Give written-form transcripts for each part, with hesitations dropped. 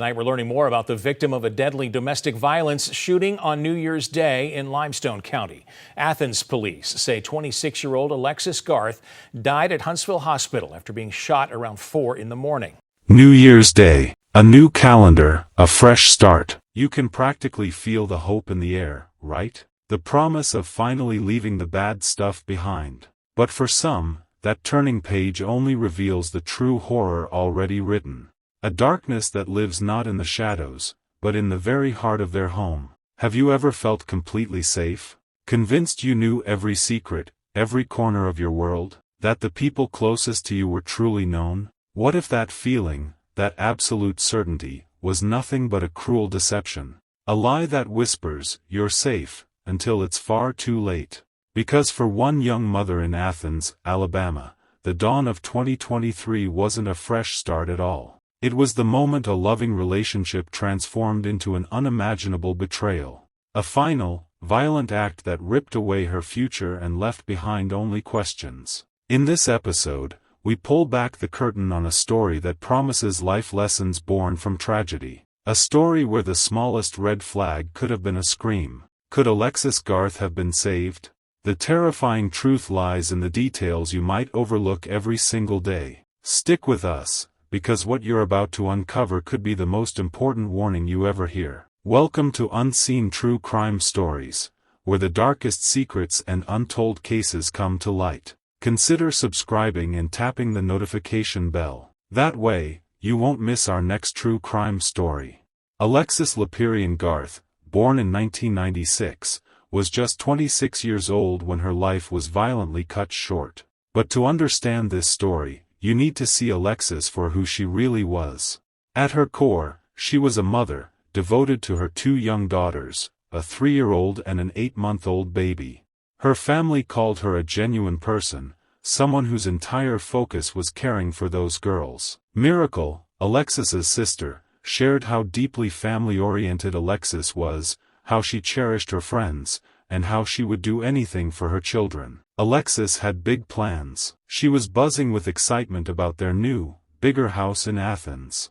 Tonight we're learning more about the victim of a deadly domestic violence shooting on New Year's Day in Limestone County. Athens police say 26-year-old Alexis Garth died at Huntsville Hospital after being shot around 4 in the morning. New Year's Day, a new calendar, a fresh start. You can practically feel the hope in the air, right? The promise of finally leaving the bad stuff behind. But for some, that turning page only reveals the true horror already written. A darkness that lives not in the shadows, but in the very heart of their home. Have you ever felt completely safe? Convinced you knew every secret, every corner of your world? That the people closest to you were truly known? What if that feeling, that absolute certainty, was nothing but a cruel deception? A lie that whispers, "You're safe," until it's far too late. Because for one young mother in Athens, Alabama, the dawn of 2023 wasn't a fresh start at all. It was the moment a loving relationship transformed into an unimaginable betrayal. A final, violent act that ripped away her future and left behind only questions. In this episode, we pull back the curtain on a story that promises life lessons born from tragedy. A story where the smallest red flag could have been a scream. Could Alexis Garth have been saved? The terrifying truth lies in the details you might overlook every single day. Stick with us, because what you're about to uncover could be the most important warning you ever hear. Welcome to Unseen True Crime Stories, where the darkest secrets and untold cases come to light. Consider subscribing and tapping the notification bell. That way, you won't miss our next true crime story. Alexis Ky'raun Garth, born in 1996, was just 26 years old when her life was violently cut short. But to understand this story, you need to see Alexis for who she really was. At her core, she was a mother, devoted to her two young daughters, a 3-year-old and an 8-month-old baby. Her family called her a genuine person, someone whose entire focus was caring for those girls. Miracle, Alexis's sister, shared how deeply family-oriented Alexis was, how she cherished her friends, and how she would do anything for her children. Alexis had big plans. She was buzzing with excitement about their new, bigger house in Athens.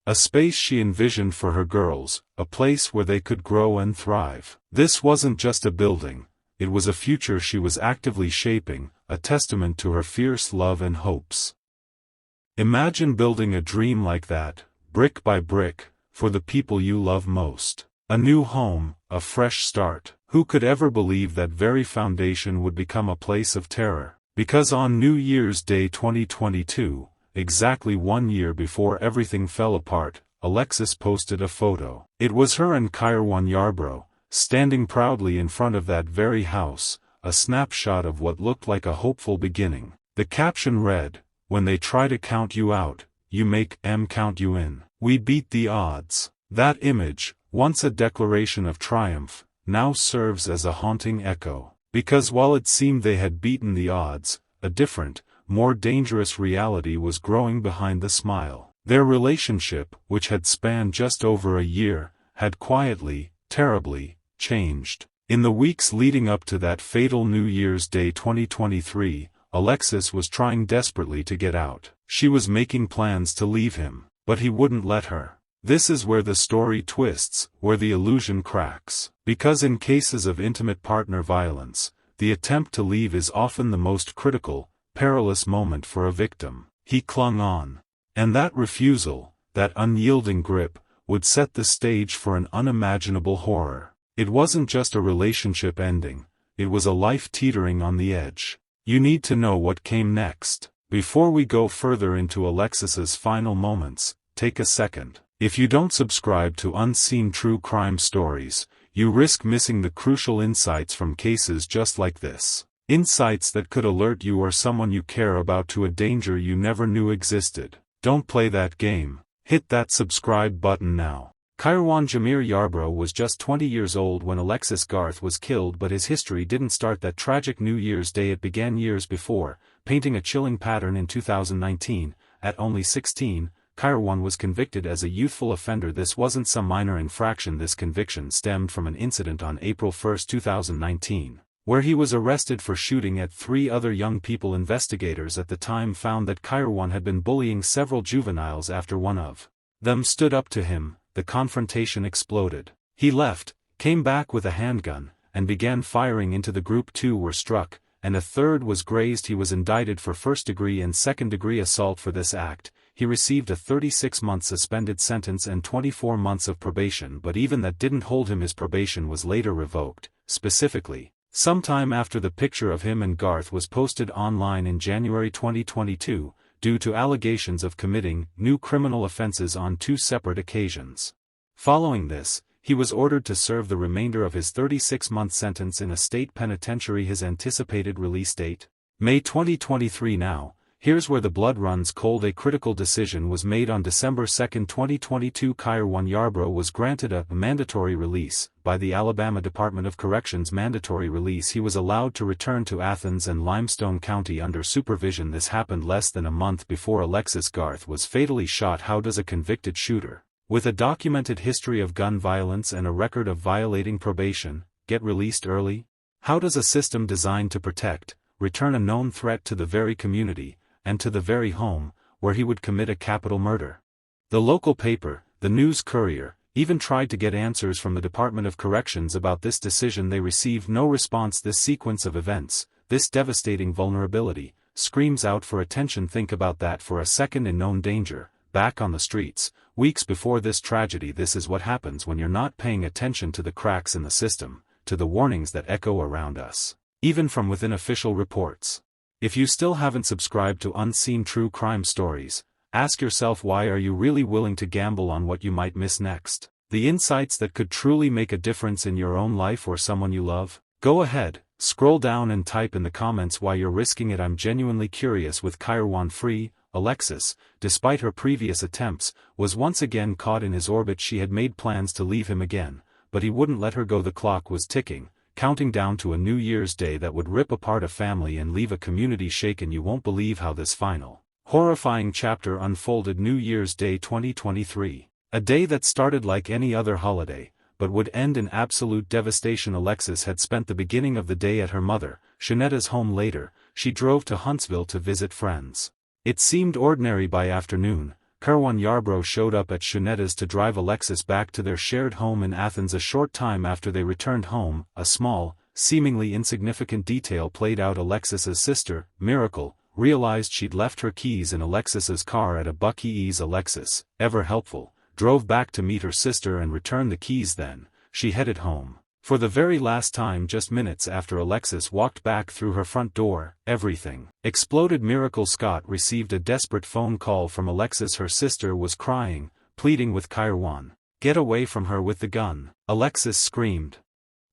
A space she envisioned for her girls, a place where they could grow and thrive. This wasn't just a building, it was a future she was actively shaping, a testament to her fierce love and hopes. Imagine building a dream like that, brick by brick, for the people you love most. A new home, a fresh start. Who could ever believe that very foundation would become a place of terror? Because on New Year's Day 2022, exactly 1 year before everything fell apart, Alexis posted a photo. It was her and Ky'raun Yarbrough, standing proudly in front of that very house, a snapshot of what looked like a hopeful beginning. The caption read, "When they try to count you out, you make 'em count you in. We beat the odds." That image, once a declaration of triumph, now serves as a haunting echo. Because while it seemed they had beaten the odds, a different, more dangerous reality was growing behind the smile. Their relationship, which had spanned just over a year, had quietly, terribly, changed. In the weeks leading up to that fatal New Year's Day 2023, Alexis was trying desperately to get out. She was making plans to leave him, but he wouldn't let her. This is where the story twists, where the illusion cracks. Because in cases of intimate partner violence, the attempt to leave is often the most critical, perilous moment for a victim. He clung on. And that refusal, that unyielding grip, would set the stage for an unimaginable horror. It wasn't just a relationship ending, it was a life teetering on the edge. You need to know what came next. Before we go further into Alexis's final moments, take a second. If you don't subscribe to Unseen True Crime Stories, you risk missing the crucial insights from cases just like this. Insights that could alert you or someone you care about to a danger you never knew existed. Don't play that game. Hit that subscribe button now. Ky'raun Yarbrough was just 20 years old when Alexis Garth was killed, but his history didn't start that tragic New Year's Day. It began years before, painting a chilling pattern in 2019. At only 16, Ky'raun was convicted as a youthful offender. This wasn't some minor infraction. This conviction stemmed from an incident on April 1, 2019, where he was arrested for shooting at 3 other young people. Investigators at the time found that Ky'raun had been bullying several juveniles after one of them stood up to him, the confrontation exploded. He left, came back with a handgun, and began firing into the group. 2 were struck, and a third was grazed. He was indicted for first-degree and second-degree assault for this act. He received a 36-month suspended sentence and 24 months of probation, but even that didn't hold him. His probation was later revoked. Specifically, sometime after the picture of him and Garth was posted online in January 2022, due to allegations of committing new criminal offenses on 2 separate occasions. Following this, he was ordered to serve the remainder of his 36-month sentence in a state penitentiary. His anticipated release date? May 2023. Now, here's where the blood runs cold. A critical decision was made on December 2, 2022. Ky'raun Yarbrough was granted a mandatory release by the Alabama Department of Corrections. Mandatory release. He was allowed to return to Athens and Limestone County under supervision. This happened less than a month before Alexis Garth was fatally shot. How does a convicted shooter, with a documented history of gun violence and a record of violating probation, get released early? How does a system designed to protect, return a known threat to the very community, and to the very home, where he would commit a capital murder? The local paper, the News Courier, even tried to get answers from the Department of Corrections about this decision. They received no response. This sequence of events, this devastating vulnerability, screams out for attention. Think about that for a second. In known danger, back on the streets, weeks before this tragedy. This is what happens when you're not paying attention to the cracks in the system, to the warnings that echo around us, even from within official reports. If you still haven't subscribed to Unseen True Crime Stories, ask yourself, why are you really willing to gamble on what you might miss next? The insights that could truly make a difference in your own life or someone you love? Go ahead, scroll down and type in the comments why you're risking it. I'm genuinely curious. With Ky'raun free, Alexis, despite her previous attempts, was once again caught in his orbit. She had made plans to leave him again, but he wouldn't let her go. The clock was ticking, counting down to a New Year's Day that would rip apart a family and leave a community shaken. You won't believe how this final, horrifying chapter unfolded. New Year's Day 2023. A day that started like any other holiday, but would end in absolute devastation. Alexis had spent the beginning of the day at her mother, Shanetta's home. Later, she drove to Huntsville to visit friends. It seemed ordinary by afternoon. Ky'raun Yarbrough showed up at Shanetta's to drive Alexis back to their shared home in Athens. A short time after they returned home, a small, seemingly insignificant detail played out. Alexis's sister, Miracle, realized she'd left her keys in Alexis's car at a Buc-ee's. Alexis, ever helpful, drove back to meet her sister and return the keys. Then, she headed home. For the very last time, just minutes after Alexis walked back through her front door, everything exploded. Miracle Scott received a desperate phone call from Alexis. Her sister was crying, pleading with Ky'raun, "Get away from her with the gun." Alexis screamed.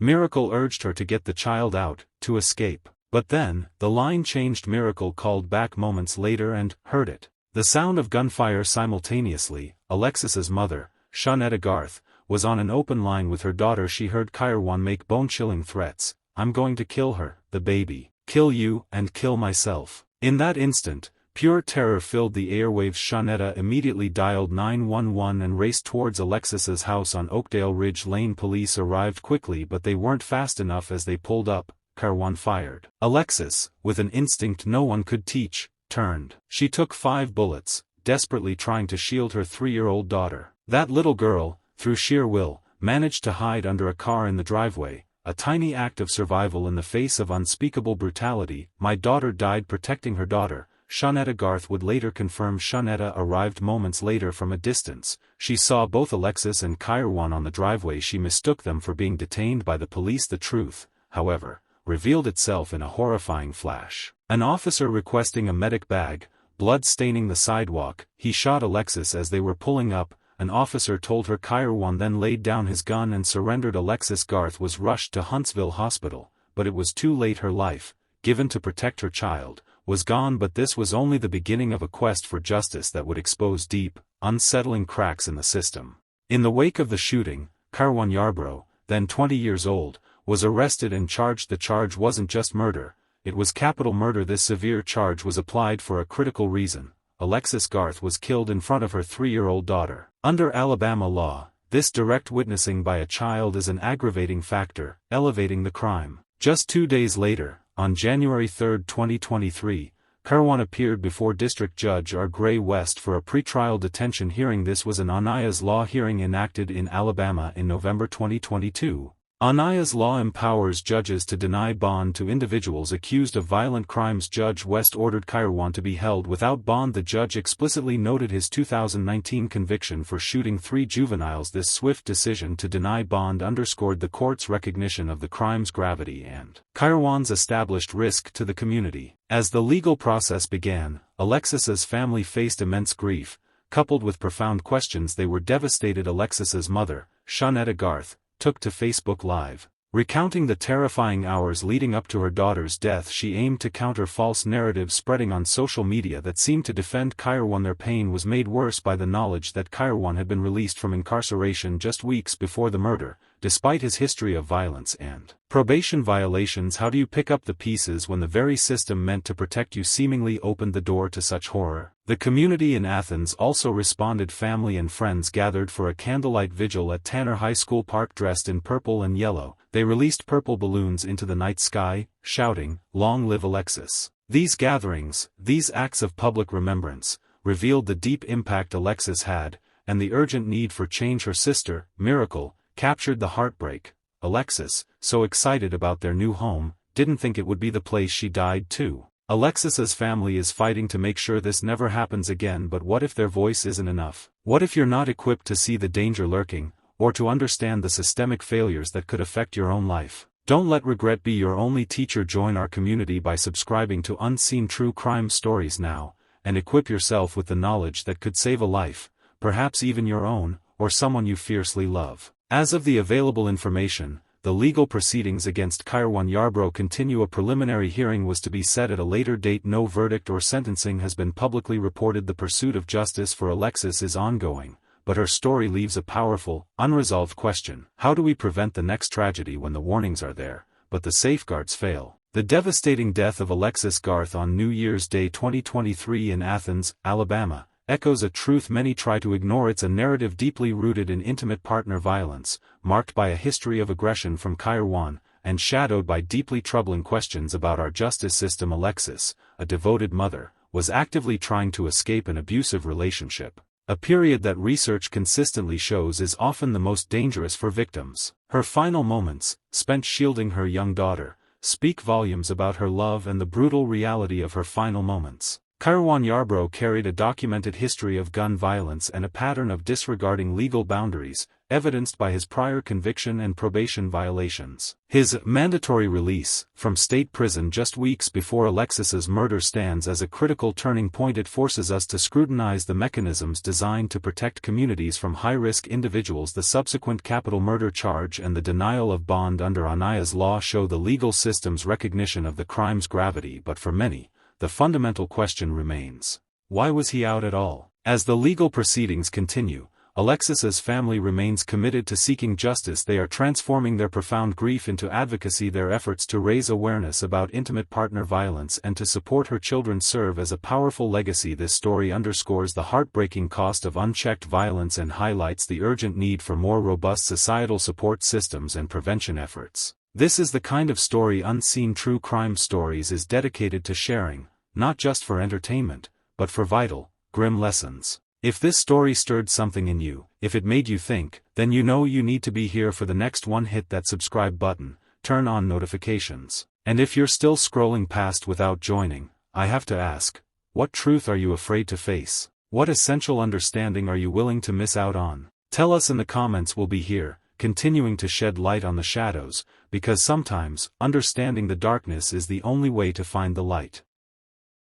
Miracle urged her to get the child out, to escape. But then, the line changed. Miracle called back moments later and heard it. The sound of gunfire simultaneously. Alexis's mother, Shanetta Garth, was on an open line with her daughter. She heard Ky'raun make bone-chilling threats. "I'm going to kill her, the baby, kill you, and kill myself." In that instant, pure terror filled the airwaves. Shanetta immediately dialed 911 and raced towards Alexis's house on Oakdale Ridge Lane. Police arrived quickly, but they weren't fast enough. As they pulled up, Ky'raun fired. Alexis, with an instinct no one could teach, turned. She took 5 bullets, desperately trying to shield her 3-year-old daughter. That little girl, through sheer will, managed to hide under a car in the driveway, a tiny act of survival in the face of unspeakable brutality. "My daughter died protecting her daughter," Shanetta Garth would later confirm. Shanetta arrived moments later from a distance. She saw both Alexis and Ky'raun on the driveway. She mistook them for being detained by the police. The truth, however, revealed itself in a horrifying flash. An officer requesting a medic bag, blood staining the sidewalk. He shot Alexis as they were pulling up. An officer told her. Ky'raun then laid down his gun and surrendered. Alexis Garth was rushed to Huntsville Hospital, but it was too late. Her life, given to protect her child, was gone. But this was only the beginning of a quest for justice that would expose deep, unsettling cracks in the system. In the wake of the shooting, Ky'raun Yarbrough, then 20 years old, was arrested and charged. The charge wasn't just murder, it was capital murder. This severe charge was applied for a critical reason. Alexis Garth was killed in front of her 3-year-old daughter. Under Alabama law, this direct witnessing by a child is an aggravating factor, elevating the crime. Just 2 days later, on January 3, 2023, Ky'raun appeared before District Judge R. Gray West for a pretrial detention hearing. This was an Onias Law hearing enacted in Alabama in November 2022. Onias Law empowers judges to deny bond to individuals accused of violent crimes. Judge West ordered Ky'raun to be held without bond. The judge explicitly noted his 2019 conviction for shooting 3 juveniles. This swift decision to deny bond underscored the court's recognition of the crime's gravity and Ky'raun's established risk to the community. As the legal process began, Alexis's family faced immense grief, coupled with profound questions. They were devastated. Alexis's mother, Alexis Garth, took to Facebook Live, recounting the terrifying hours leading up to her daughter's death. She aimed to counter false narratives spreading on social media that seemed to defend Ky'raun. Their pain was made worse by the knowledge that Ky'raun had been released from incarceration just weeks before the murder, despite his history of violence and probation violations. How do you pick up the pieces when the very system meant to protect you seemingly opened the door to such horror? The community in Athens also responded. Family and friends gathered for a candlelight vigil at Tanner High School Park dressed in purple and yellow. They released purple balloons into the night sky, shouting, "Long live Alexis." These gatherings, these acts of public remembrance, revealed the deep impact Alexis had, and the urgent need for change. Her sister, Miracle, captured the heartbreak. Alexis, so excited about their new home, didn't think it would be the place she died too. Alexis's family is fighting to make sure this never happens again. But what if their voice isn't enough? What if you're not equipped to see the danger lurking, or to understand the systemic failures that could affect your own life? Don't let regret be your only teacher. Join our community by subscribing to Unseen True Crime Stories now, and equip yourself with the knowledge that could save a life, perhaps even your own, or someone you fiercely love. As of the available information, the legal proceedings against Ky'raun Yarbrough continue. A preliminary hearing was to be set at a later date. No verdict or sentencing has been publicly reported. The pursuit of justice for Alexis is ongoing, but her story leaves a powerful, unresolved question. How do we prevent the next tragedy when the warnings are there, but the safeguards fail? The devastating death of Alexis Garth on New Year's Day 2023 in Athens, Alabama, echoes a truth many try to ignore. It's a narrative deeply rooted in intimate partner violence, marked by a history of aggression from Ky'raun, and shadowed by deeply troubling questions about our justice system. Alexis, a devoted mother, was actively trying to escape an abusive relationship, a period that research consistently shows is often the most dangerous for victims. Her final moments, spent shielding her young daughter, speak volumes about her love and the brutal reality of her final moments. Ky'raun Yarbrough carried a documented history of gun violence and a pattern of disregarding legal boundaries, evidenced by his prior conviction and probation violations. His mandatory release from state prison just weeks before Alexis's murder stands as a critical turning point. It forces us to scrutinize the mechanisms designed to protect communities from high-risk individuals. The subsequent capital murder charge and the denial of bond under Onias Law show the legal system's recognition of the crime's gravity. But for many, the fundamental question remains: why was he out at all? As the legal proceedings continue, Alexis's family remains committed to seeking justice. They are transforming their profound grief into advocacy. Their efforts to raise awareness about intimate partner violence and to support her children serve as a powerful legacy. This story underscores the heartbreaking cost of unchecked violence and highlights the urgent need for more robust societal support systems and prevention efforts. This is the kind of story Unseen True Crime Stories is dedicated to sharing, not just for entertainment, but for vital, grim lessons. If this story stirred something in you, if it made you think, then you know you need to be here for the next one. Hit that subscribe button, turn on notifications. And if you're still scrolling past without joining, I have to ask, what truth are you afraid to face? What essential understanding are you willing to miss out on? Tell us in the comments. We'll be here, continuing to shed light on the shadows, because sometimes, understanding the darkness is the only way to find the light.